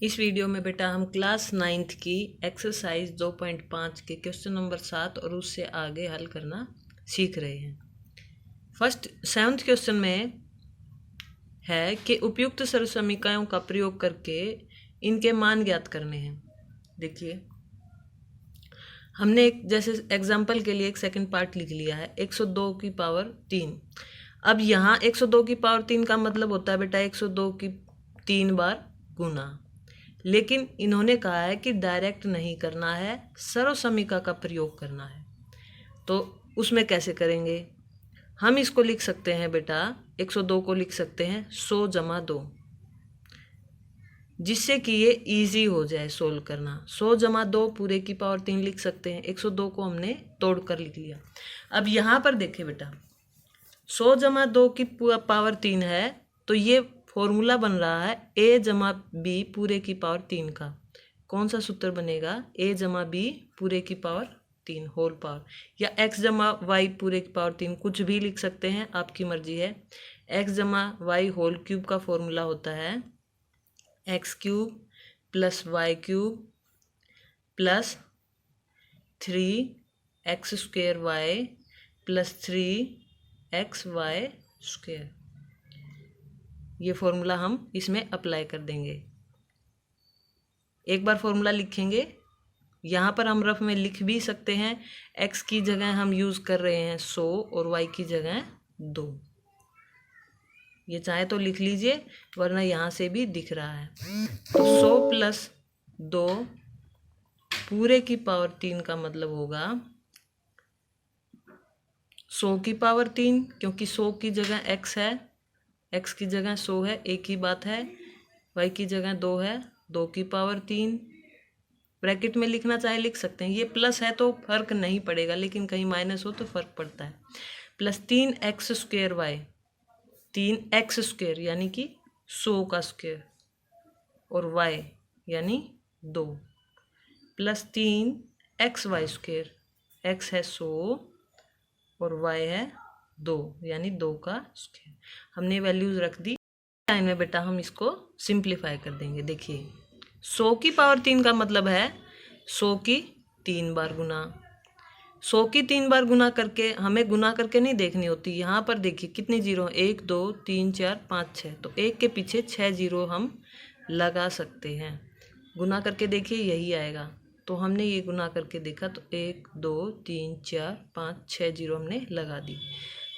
इस वीडियो में बेटा हम क्लास 9th की एक्सरसाइज 2.5 के क्वेश्चन नंबर 7 और उससे आगे हल करना सीख रहे हैं। फर्स्ट 7th क्वेश्चन में है कि उपयुक्त सर्वसमीकरणों का प्रयोग करके इनके मान ज्ञात करने हैं। देखिए हमने एक जैसे एग्जाम्पल के लिए एक सेकंड पार्ट लिख लिया है 102 की पावर 3। अब यहाँ 102 की पावर 3 का मतलब होता है बेटा 102 की 3 बार गुना, लेकिन इन्होंने कहा है कि डायरेक्ट नहीं करना है, सर्वसमीका का प्रयोग करना है। तो उसमें कैसे करेंगे? हम इसको लिख सकते हैं बेटा 102 को लिख सकते हैं 100 जमा 2, जिससे कि ये इजी हो जाए सोल्व करना। 100 जमा 2 पूरे की पावर 3 लिख सकते हैं। 102 को हमने तोड़ कर लिख लिया। अब यहाँ पर देखें बेटा 100 जमा 2 की पावर 3 है, तो ये फॉर्मूला बन रहा है a जमा बी पूरे की पावर 3 का। कौन सा सूत्र बनेगा? a जमा बी पूरे की पावर 3 होल पावर, या x जमा वाई पूरे की पावर 3, कुछ भी लिख सकते हैं, आपकी मर्जी है। x जमा वाई होल क्यूब का फॉर्मूला होता है x cube plus y cube plus 3x square y plus 3x y square. ये फॉर्मूला हम इसमें अप्लाई कर देंगे। एक बार फॉर्मूला लिखेंगे, यहाँ पर हम रफ में लिख भी सकते हैं। x की जगह हम यूज़ कर रहे हैं 100 और y की जगह 2। ये चाहे तो लिख लीजिए, वरना यहाँ से भी दिख रहा है। तो 100 प्लस 2 पूरे की पावर 3 का मतलब होगा 100 की पावर 3, क्योंकि 100 की जगह x है, x की जगह 100 है, एक ही बात है। y की जगह 2 है, 2 की पावर 3। ब्रैकेट में लिखना चाहे लिख सकते हैं। ये प्लस है तो फर्क नहीं पड़ेगा, लेकिन कहीं माइनस हो तो फर्क पड़ता है। Plus 3x square Y, 3x square यानी कि 100 का स्क्वेयर, और y यानी 2, plus 3x y square, x है 100 और y है 2 यानी 2 का स्क्वेयर। हमने वैल्यूज रख दी। टाइम में बेटा हम इसको सिंप्लीफाई कर देंगे। देखिए 100 की पावर 3 का मतलब है 100 की 3 बार गुना। 100 की 3 बार गुना करके, हमें गुना करके नहीं देखनी होती। यहाँ पर देखिए कितनी जीरो, 1 2 3 4 5 6, तो एक के पीछे 6 जीरो हम लगा सकते हैं। गुना करके देखिए यही आएगा। तो हमने ये गुना करके देखा तो 1 2 3 4 5 6 जीरो हमने लगा दी।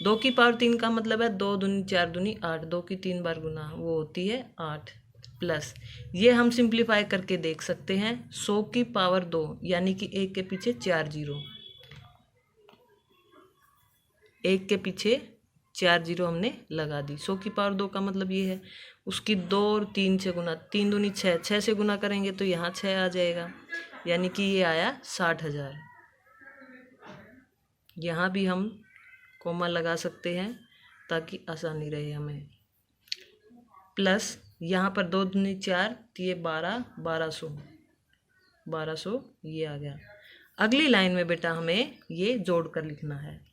2 की पावर 3 का मतलब है 2 दूनी 4 दूनी 8, 2 की 3 बार गुना वो होती है 8, प्लस ये हम सिंप्लीफाई करके देख सकते हैं 100 की पावर 2 यानी कि एक के पीछे 4 जीरो, एक के पीछे 4 जीरो हमने लगा दी। 100 की पावर 2 का मतलब ये है उसकी 2 और 3 से गुना, 3 दूनी 6, 6 से गुना करेंगे तो यहाँ 6 आ जाएगा, यानी कि ये आया 60,000। यहाँ भी हम कोमा लगा सकते हैं ताकि आसानी रहे हमें। प्लस यहाँ पर 2 दूनी 4, तो ये 12, 1200 ये आ गया। अगली लाइन में बेटा हमें ये जोड़ कर लिखना है।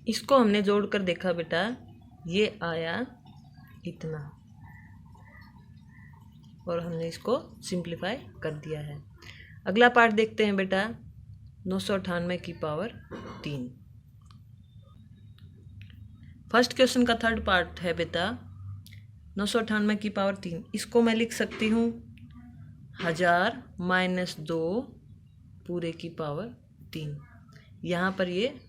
इसको हमने जोड़ कर देखा बेटा, ये आया इतना, और हमने इसको सिंप्लीफाई कर दिया है। अगला पार्ट देखते हैं बेटा 998 की पावर 3। फर्स्ट क्वेश्चन का थर्ड पार्ट है बेटा 998 की पावर 3। इसको मैं लिख सकती हूँ 1000 माइनस 2 पूरे की पावर 3। यहाँ पर ये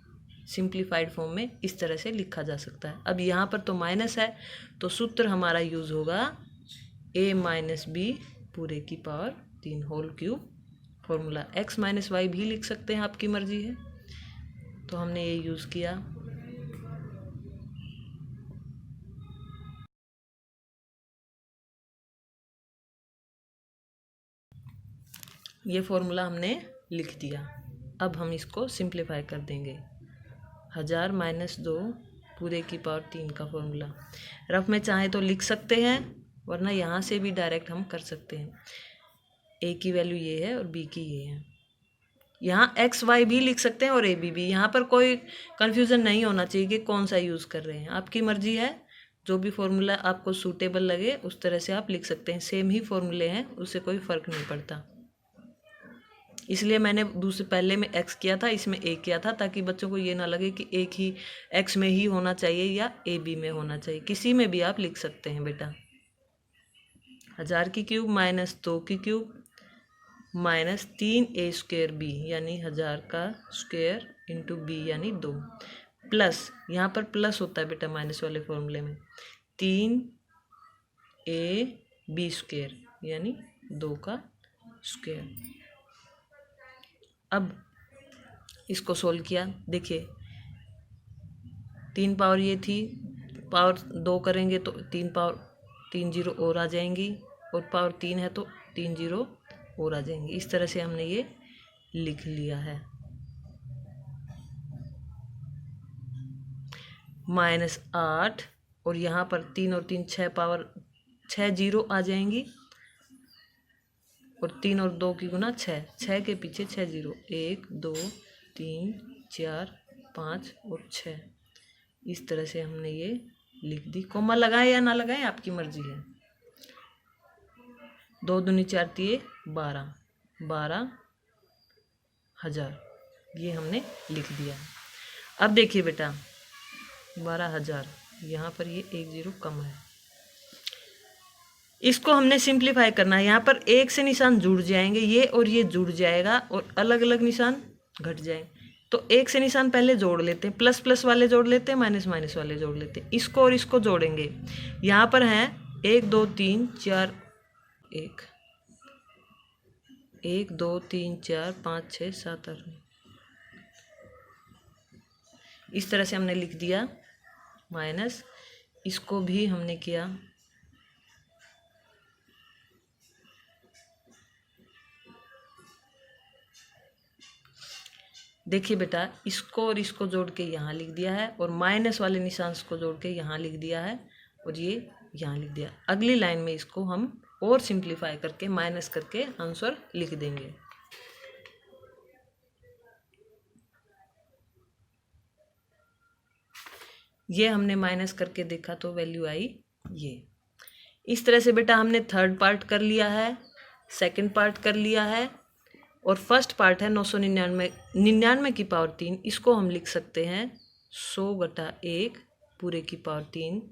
सिंप्लीफाइड फॉर्म में इस तरह से लिखा जा सकता है। अब यहाँ पर तो माइनस है, तो सूत्र हमारा यूज़ होगा a माइनस बी पूरे की power 3 whole cube. Formula x minus y भी लिख सकते हैं, आपकी मर्जी है। तो हमने ये यूज़ किया। ये फॉर्मूला हमने लिख दिया। अब हम इसको सिंप्लीफाई कर देंगे। 1000 माइनस 2 पूरे की पावर 3 का फॉर्मूला रफ में चाहे तो लिख सकते हैं, वरना यहाँ से भी डायरेक्ट हम कर सकते हैं। a की वैल्यू ये है और b की ये है। यहाँ x y भी लिख सकते हैं और a b भी। यहाँ पर कोई कन्फ्यूज़न नहीं होना चाहिए कि कौन सा यूज़ कर रहे हैं, आपकी मर्जी है। जो भी फॉर्मूला आपको सूटेबल लगे उस तरह से आप लिख सकते हैं। सेम ही फॉर्मूले हैं, उससे कोई फ़र्क नहीं पड़ता। इसलिए मैंने दूसरे पहले में x किया था, इसमें a किया था, ताकि बच्चों को ये ना लगे कि एक ही x में ही होना चाहिए या a b में होना चाहिए। किसी में भी आप लिख सकते हैं बेटा। 1000 की क्यूब माइनस 2 की क्यूब माइनस 3a² b यानी 1000 का स्क्वायर इंटू b यानी 2 प्लस, यहाँ पर प्लस होता है बेटा माइनस वाले फॉर्मूले में, 3ab² यानी 2 का स्क्वायर। अब इसको सोल्व किया, देखिए 3 पावर ये थी, पावर 2 करेंगे तो 3 जीरो और आ जाएंगी, और पावर 3 है तो 3 जीरो और आ जाएंगी। इस तरह से हमने ये लिख लिया है। -8 और यहाँ पर 3 और 3 6 पावर 6 जीरो आ जाएंगी, और 3 और 2 की गुना 6 के पीछे 6 जीरो, 1 2 3 4 5 और 6। इस तरह से हमने ये लिख दी। कोमा लगाएं या ना लगाएं आपकी मर्जी है। 2 दूनी 4 तिये 12, 12,000 ये हमने लिख दिया। अब देखिए बेटा 12,000, यहाँ पर ये 1 जीरो कम है, इसको हमने सिंप्लीफाई करना है। यहाँ पर एक से निशान जुड़ जाएंगे, ये और ये जुड़ जाएगा, और अलग अलग निशान घट जाएंगे। तो एक से निशान पहले जोड़ लेते हैं, प्लस प्लस वाले जोड़ लेते हैं, माइनस माइनस वाले जोड़ लेते हैं। इसको और इसको जोड़ेंगे। यहाँ पर हैं 1 2 3 4 1 2 3 4 5 6 7 8। इस तरह से हमने लिख दिया। माइनस इसको भी हमने किया, देखिए बेटा इसको और इसको जोड़ के यहाँ लिख दिया है, और माइनस वाले निशान को जोड़ के यहाँ लिख दिया है, और ये यहाँ लिख दिया। अगली लाइन में इसको हम और सिंप्लीफाई करके माइनस करके आंसर लिख देंगे। ये हमने माइनस करके देखा तो वैल्यू आई ये। इस तरह से बेटा हमने थर्ड पार्ट कर लिया है, सेकंड पार्ट कर लिया है, और फर्स्ट पार्ट है 999 की पावर 3। इसको हम लिख सकते हैं 100 घटा 1 पूरे की पावर 3।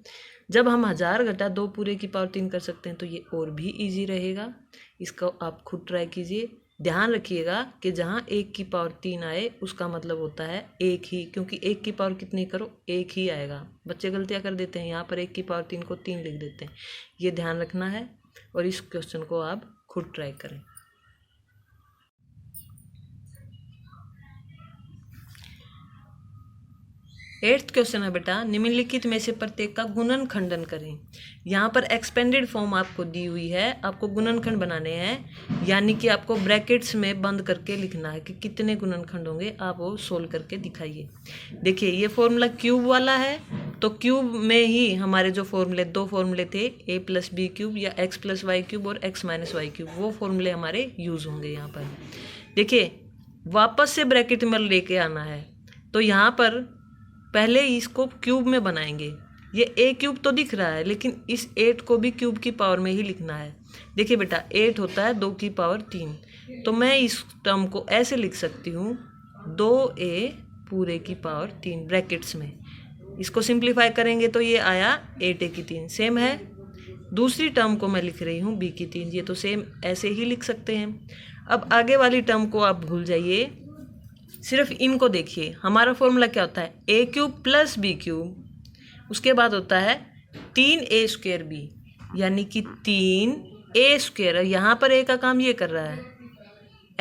जब हम 1000 घटा 2 पूरे की पावर 3 कर सकते हैं तो ये और भी इजी रहेगा। इसको आप खुद ट्राई कीजिए। ध्यान रखिएगा कि जहाँ 1 की पावर 3 आए उसका मतलब होता है 1 ही, क्योंकि 1 की पावर कितनी करो 1 ही आएगा। बच्चे गलतियाँ कर देते हैं, यहाँ पर 1 की पावर 3 को 3 लिख देते हैं। ये ध्यान रखना है, और इस क्वेश्चन को आप खुद ट्राई करें। 8th क्वेश्चन है बेटा, निम्नलिखित में से प्रत्येक का गुणनखंडन करें। यहाँ पर एक्सपेंडेड फॉर्म आपको दी हुई है, आपको गुणनखंड बनाने हैं, यानी कि आपको ब्रैकेट्स में बंद करके लिखना है कि कितने गुणनखंड होंगे। आप वो सोल्व करके दिखाइए। देखिए ये फॉर्मूला क्यूब वाला है, तो क्यूब में ही हमारे जो फॉर्मूले 2 फॉर्मूले थे a + b³ या x + y³ और x - y³, वो फॉर्मूले हमारे यूज़ होंगे यहाँ पर। देखिए वापस से ब्रैकेट में लेके आना है, तो यहाँ पर पहले इसको क्यूब में बनाएंगे। ये a³ तो दिख रहा है, लेकिन इस 8 को भी क्यूब की पावर में ही लिखना है। देखिए बेटा 8 होता है 2 की पावर 3, तो मैं इस टर्म को ऐसे लिख सकती हूँ 2a पूरे की पावर 3 ब्रैकेट्स में। इसको सिंप्लीफाई करेंगे तो ये आया 8a की 3, सेम है। दूसरी टर्म को मैं लिख रही हूँ b की 3, ये तो सेम ऐसे ही लिख सकते हैं। अब आगे वाली टर्म को आप भूल जाइए, सिर्फ इनको देखिए। हमारा फॉर्मूला क्या होता है a³ + b³, उसके बाद होता है 3a² b, यानी कि 3a²। यहाँ पर a का काम ये कर रहा है।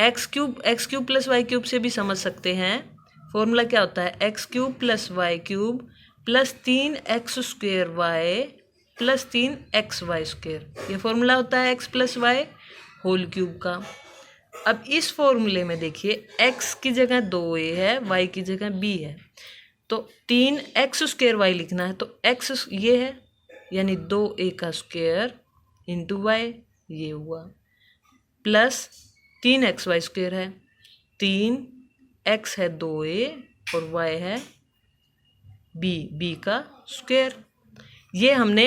x³ + y³ से भी समझ सकते हैं। फॉर्मूला क्या होता है x³ + y³ + 3x² y + 3xy²। ये फॉर्मूला होता है x + y होल क्यूब का। अब इस फॉर्मूले में देखिए x की जगह 2a है, y की जगह b है, तो 3x² y लिखना है, तो x ये है यानी 2a का स्क्वायर इंटू y, ये हुआ, प्लस 3xy² है, 3x है 2a और y है b का स्क्वायर। ये हमने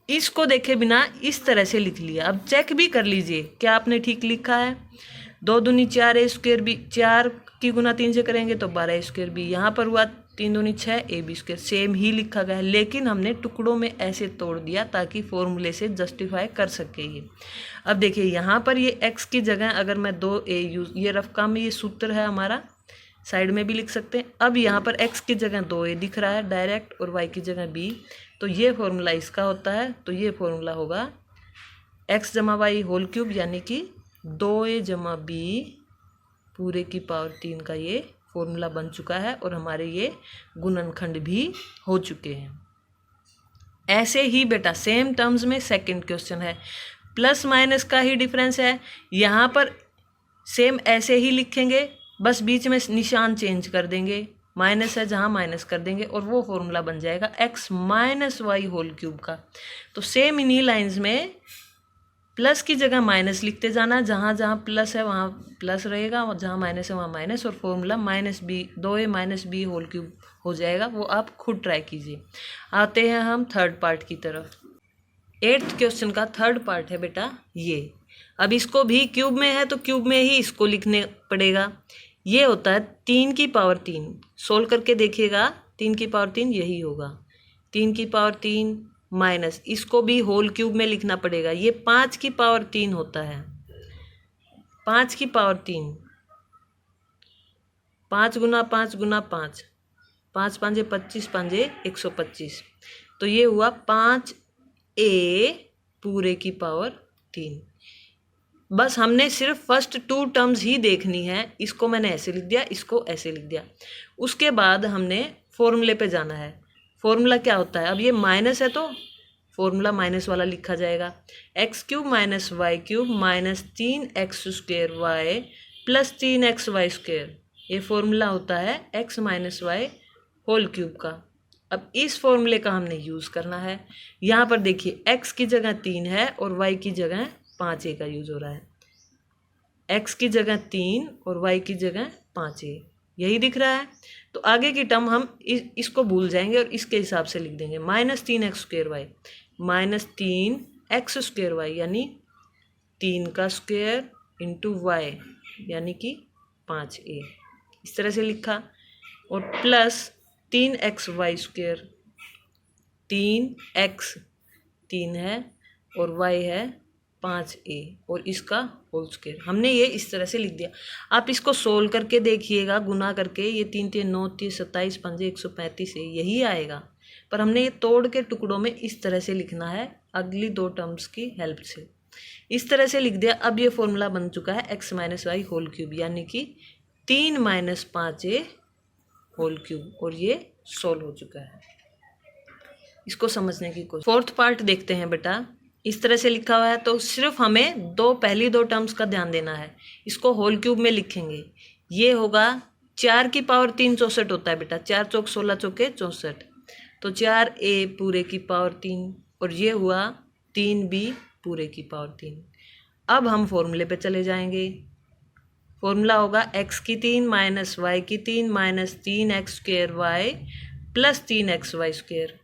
इसको देखे बिना इस तरह से लिख लिया। अब चेक भी कर लीजिए क्या आपने ठीक लिखा है। 2 दूनी 4 ए स्क्वायर बी, 4 की गुना 3 से करेंगे तो 12 ए स्क्वायर बी। यहाँ पर हुआ 3 दूनी 6 ए बी स्क्वायर, सेम ही लिखा गया है, लेकिन हमने टुकड़ों में ऐसे तोड़ दिया ताकि फॉर्मूले से जस्टिफाई कर सके ये। अब देखिए यहाँ पर ये x की जगह अगर मैं 2a यूज, ये रफ काम में ये सूत्र है हमारा, साइड में भी लिख सकते हैं। अब यहाँ पर x की जगह 2a दिख रहा है डायरेक्ट और y की जगह b, तो ये फॉर्मूला इसका होता है। तो ये फॉर्मूला होगा x जमा वाई होल क्यूब यानी कि 2a जमा b पूरे की पावर 3 का ये फॉर्मूला बन चुका है और हमारे ये गुणनखंड भी हो चुके हैं। ऐसे ही बेटा सेम टर्म्स में सेकंड क्वेश्चन है, प्लस माइनस का ही डिफरेंस है। यहाँ पर सेम ऐसे ही लिखेंगे, बस बीच में निशान चेंज कर देंगे, माइनस है जहाँ माइनस कर देंगे और वो फॉर्मूला बन जाएगा x minus y whole cube का। तो सेम इन्हीं लाइंस में प्लस की जगह माइनस लिखते जाना, जहाँ जहाँ प्लस है वहाँ प्लस रहेगा और जहाँ माइनस है वहाँ माइनस, और formula minus b 2a minus b whole cube हो जाएगा। वो आप खुद ट्राई कीजिए। आते हैं हम थर्ड पार्ट की तरफ। 8th क्वेश्चन का थर्ड पार्ट है बेटा ये। अब इसको भी क्यूब में है तो क्यूब में ही इसको लिखने पड़ेगा। ये होता है 3 की पावर 3, सोल्व करके देखिएगा 3 की पावर 3 यही होगा, 3 की पावर 3 माइनस, इसको भी होल क्यूब में लिखना पड़ेगा। ये 5 की पावर 3 होता है, 5 की पावर 3, 5 गुना 5 गुना 5, 5 5 25 5 125, तो ये हुआ 5a पूरे की पावर 3। बस हमने सिर्फ फर्स्ट 2 टर्म्स ही देखनी है। इसको मैंने ऐसे लिख दिया, इसको ऐसे लिख दिया। उसके बाद हमने फॉर्मूले पे जाना है। फॉर्मूला क्या होता है, अब ये माइनस है तो फॉर्मूला माइनस वाला लिखा जाएगा, x cube minus y cube minus 3x square y plus 3x y square. ये फॉर्मूला होता है x minus y whole cube का। अब इस फॉर्मूले का हमने यूज़ करना है। यहाँ पर देखिए x की जगह 3 है और y की जगह 5a का यूज़ हो रहा है। x की जगह 3 और y की जगह 5a, यही दिख रहा है। तो आगे की टर्म हम इसको भूल जाएंगे और इसके हिसाब से लिख देंगे, minus 3x square y minus 3x square y यानी 3 का स्क्वायर इंटू वाई यानी कि 5a, इस तरह से लिखा। और plus 3x y square, 3x 3 है और y है 5a और इसका होल स्क्वायर। हमने ये इस तरह से लिख दिया। आप इसको सोल्व करके देखिएगा, गुना करके, ये 3 3 9 30 27 5 135 है, यही आएगा। पर हमने ये तोड़ के टुकड़ों में इस तरह से लिखना है अगली 2 टर्म्स की हेल्प से। इस तरह से लिख दिया। अब ये फॉर्मूला बन चुका है x minus y whole cube यानी कि 3 माइनस 5a होल क्यूब, और ये सोल्व हो चुका है। इसको समझने की कोशिश। फोर्थ पार्ट देखते हैं बेटा। इस तरह से लिखा हुआ है तो सिर्फ हमें पहली दो टर्म्स का ध्यान देना है। इसको होल क्यूब में लिखेंगे। ये होगा 4 की पावर 3 64 होता है बेटा, 4 चौक 16 चौके 64, तो 4a पूरे की पावर 3 और ये हुआ 3b पूरे की पावर 3। अब हम फॉर्मूले पे चले जाएंगे। फॉर्मूला होगा x की 3 माइनस वाई की 3 minus 3x square y plus 3x y square.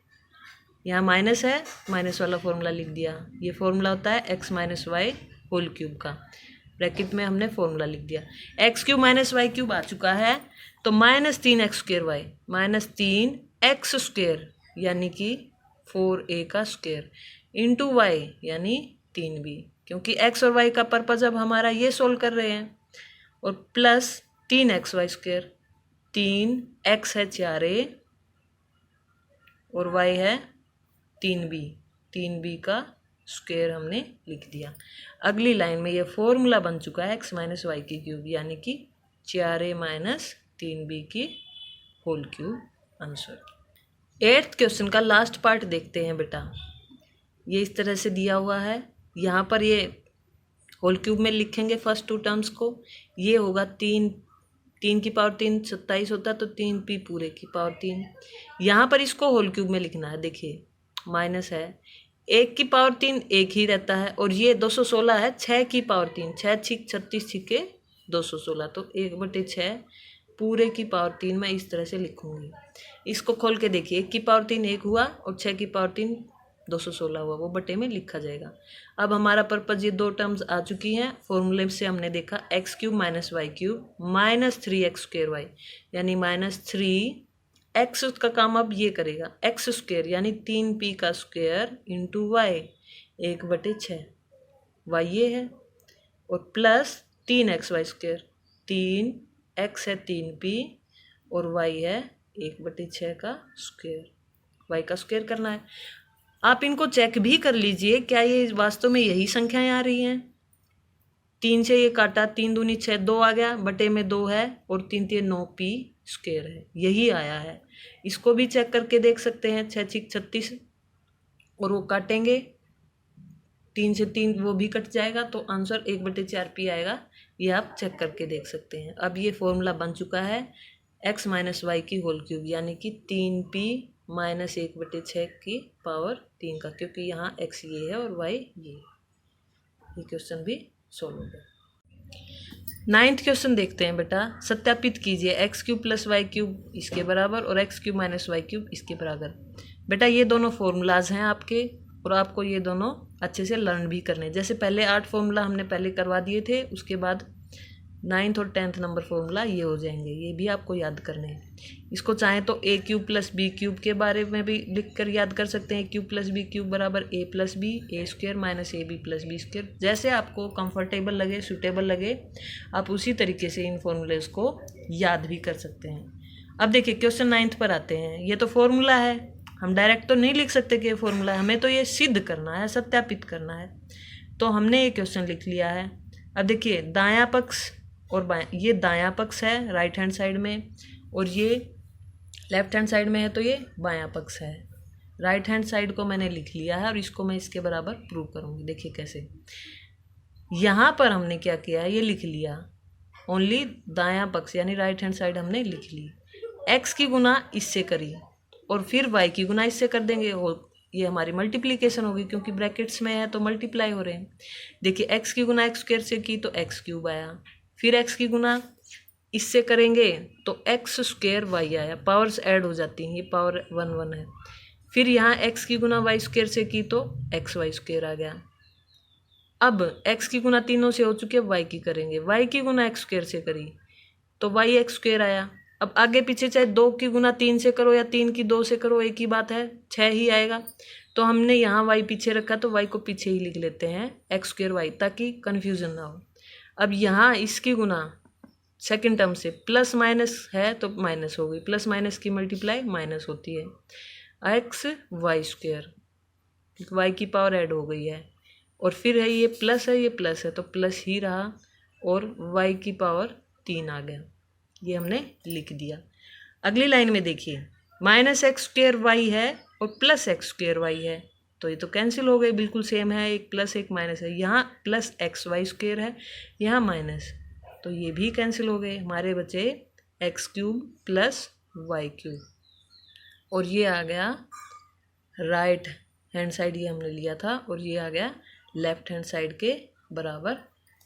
यहाँ माइनस है, माइनस वाला फॉर्मूला लिख दिया। ये फॉर्मूला होता है x minus y whole cube का, ब्रैकेट में हमने फॉर्मूला लिख दिया। X cube minus y cube आ चुका है, तो minus 3x square y minus 3x square यानी कि 4a का स्क्वायर इंटू वाई यानी 3b, क्योंकि x और y का पर्पज अब हमारा ये सोल्व कर रहे हैं, और plus 3x y square, 3x है 4a और y है 3b का स्क्वायर हमने लिख दिया। अगली लाइन में ये फॉर्मूला बन चुका है x माइनस वाई की क्यूब यानी कि 4a माइनस 3b की whole cube answer. 8th question का लास्ट पार्ट देखते हैं बेटा। ये इस तरह से दिया हुआ है। यहाँ पर ये होल क्यूब में लिखेंगे फर्स्ट 2 टर्म्स को। ये होगा 3 की पावर 3 27 होता है, तो 3p पूरे की पावर 3। यहाँ पर इसको होल क्यूब में लिखना है। देखिए माइनस है, 1 की पावर 3 एक ही रहता है, और ये 216 है 6 की पावर 3, 6 6 36 6 216, तो 1/6 पूरे की पावर 3 मैं इस तरह से लिखूंगी। इसको खोल के देखिए, 1 की पावर 3 1 हुआ और 6 की पावर 3 216 हुआ, वो बटे में लिखा जाएगा। अब हमारा पर्पज ये 2 टर्म्स आ चुकी हैं। फॉर्मूले से हमने देखा x cube minus y cube minus 3x² यानी -3x। उसका काम अब ये करेगा x² यानी 3p का स्क्वायर इंटू वाई 1/6 वाई ये है, और प्लस 3xy², 3x है 3p और y है 1/6 का स्क्वायर, y का स्क्वायर करना है। आप इनको चेक भी कर लीजिए, क्या ये वास्तव में यही संख्याएं आ रही हैं। 3 से ये काटा, 3 दूनी 6, 2 आ गया, बटे में 2 है और 3 3 9p² है, यही आया है। इसको भी चेक करके देख सकते हैं, 6 6 36 और वो काटेंगे, 3 से 3 वो भी कट जाएगा, तो आंसर 1/4p आएगा। ये आप चेक करके देख सकते हैं। अब ये फॉर्मूला बन चुका है x माइनस वाई की होल क्यूब यानी कि 3p माइनस 1/6 की पावर 3 का, क्योंकि यहाँ x ये है और y ये क्वेश्चन भी सॉल्व हो गया। 9th क्वेश्चन देखते हैं बेटा। सत्यापित कीजिए x³ प्लस वाई क्यूब इसके बराबर और x³ माइनस वाई क्यूब इसके बराबर। बेटा ये दोनों फॉर्मूलाज हैं आपके, और आपको ये दोनों अच्छे से लर्न भी करने। जैसे पहले 8 फॉर्मूला हमने पहले करवा दिए थे, उसके बाद 9th और 10th नंबर फॉर्मूला ये हो जाएंगे, ये भी आपको याद करने हैं। इसको चाहें तो a³ प्लस b³ के बारे में भी लिख कर याद कर सकते हैं। a³ प्लस b³ बराबर a plus b a² minus ab plus b²। जैसे आपको कंफर्टेबल लगे, सूटेबल लगे, आप उसी तरीके से इन फॉर्मूलेस को याद भी कर सकते हैं। अब देखिए क्वेश्चन 9th पर आते हैं। ये तो फॉर्मूला है, हम डायरेक्ट तो नहीं लिख सकते कि ये फॉर्मूला है, हमें तो ये सिद्ध करना है, सत्यापित करना है। तो हमने ये क्वेश्चन लिख लिया है। अब देखिए दायां पक्ष और बायां, ये दायां पक्ष है राइट हैंड साइड में, और ये लेफ्ट हैंड साइड में है तो ये बायां पक्ष है। राइट हैंड साइड को मैंने लिख लिया है और इसको मैं इसके बराबर प्रूव करूँगी। देखिए कैसे, यहाँ पर हमने क्या किया है, ये लिख लिया ओनली दायां पक्ष यानी राइट हैंड साइड हमने लिख ली। x की गुना इससे करी और फिर y की गुना इससे कर देंगे, और ये हमारी मल्टीप्लिकेशन होगी, क्योंकि ब्रैकेट्स में है तो मल्टीप्लाई हो रहे हैं। देखिए x की गुना x² से की तो x³ आया, फिर x की गुना इससे करेंगे तो x² y आया, पावर्स ऐड हो जाती हैं, ये पावर 1 1 है। फिर यहाँ x की गुना y² से की तो xy² आ गया। अब x की गुना तीनों से हो चुकी है, y की करेंगे, y की गुना x² से करी तो yx² आया। अब आगे पीछे चाहे 2 की गुना 3 से करो या 3 की 2 से करो, एक ही बात है, 6 ही आएगा। तो हमने यहाँ y पीछे रखा तो y को पीछे ही लिख लेते हैं x² y, ताकि कन्फ्यूजन ना हो। अब यहाँ इसकी गुना सेकंड टर्म से प्लस माइनस है तो माइनस हो गई, प्लस माइनस की मल्टीप्लाई माइनस होती है, xy², y की पावर ऐड हो गई है। और फिर है ये प्लस है, ये प्लस है तो प्लस ही रहा, और y की पावर 3 आ गया, ये हमने लिख दिया। अगली लाइन में देखिए -x² y है और प्लस x² y है, तो ये तो कैंसिल हो गए, बिल्कुल सेम है, एक प्लस एक माइनस है। यहाँ प्लस xy² है, यहाँ माइनस, तो ये भी कैंसिल हो गए, हमारे बचे x³ प्लस y³, और ये आ गया राइट हैंड साइड, ये हमने लिया था, और ये आ गया लेफ्ट हैंड साइड के बराबर।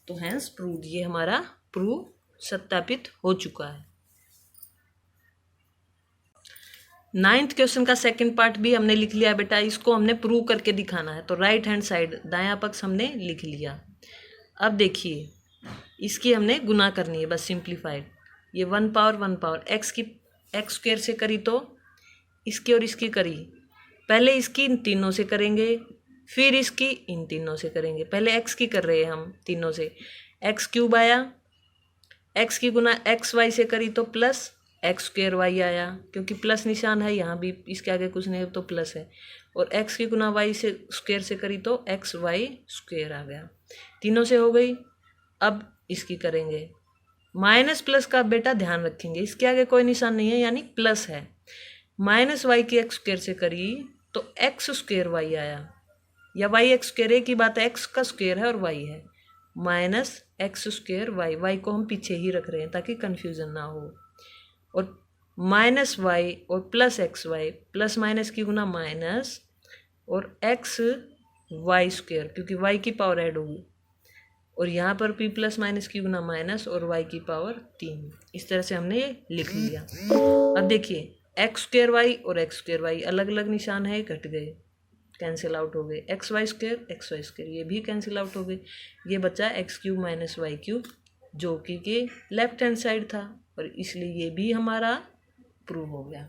तो हैंस प्रूव, ये हमारा प्रूव सत्यापित हो चुका है। 9th क्वेश्चन का सेकंड पार्ट भी हमने लिख लिया बेटा, इसको हमने प्रूव करके दिखाना है। तो राइट हैंड साइड दायां पक्ष हमने लिख लिया। अब देखिए इसकी हमने गुना करनी है, बस सिंप्लीफाइड। ये 1 पावर x² से करी तो इसकी और इसकी करी, पहले इसकी इन तीनों से करेंगे, फिर इसकी इन तीनों से करेंगे। पहले x की कर रहे हैं हम तीनों से, x³ आया, x की गुना xy से करी तो प्लस x² y आया, क्योंकि प्लस निशान है यहाँ भी, इसके आगे कुछ नहीं तो प्लस है। और x की गुना y से स्क्वायर से करी तो xy² आ गया, तीनों से हो गई। अब इसकी करेंगे, माइनस प्लस का बेटा ध्यान रखेंगे, इसके आगे कोई निशान नहीं है यानी प्लस है। -y की x² से करी तो x² y आया, या y(x²) एक ही बात है, x का स्क्वायर है और y है, -x² y को हम पीछे ही रख रहे हैं ताकि कंफ्यूजन ना हो। और -y और प्लस xy, प्लस माइनस की गुना माइनस, और xy², क्योंकि y की पावर ऐड होगी, और यहाँ पर p प्लस माइनस q गुना माइनस और y की पावर 3। इस तरह से हमने ये लिख लिया। अब देखिए एक्स स्क्वेयर वाई और एक्स स्क्वेयर वाई अलग अलग निशान है, कट गए, कैंसिल आउट हो गए। एक्स वाई स्क्वेयर ये भी कैंसिल आउट हो गए। ये बचा x cube minus y cube जो कि के लेफ्ट हैंड साइड था, और इसलिए ये भी हमारा प्रूव हो गया।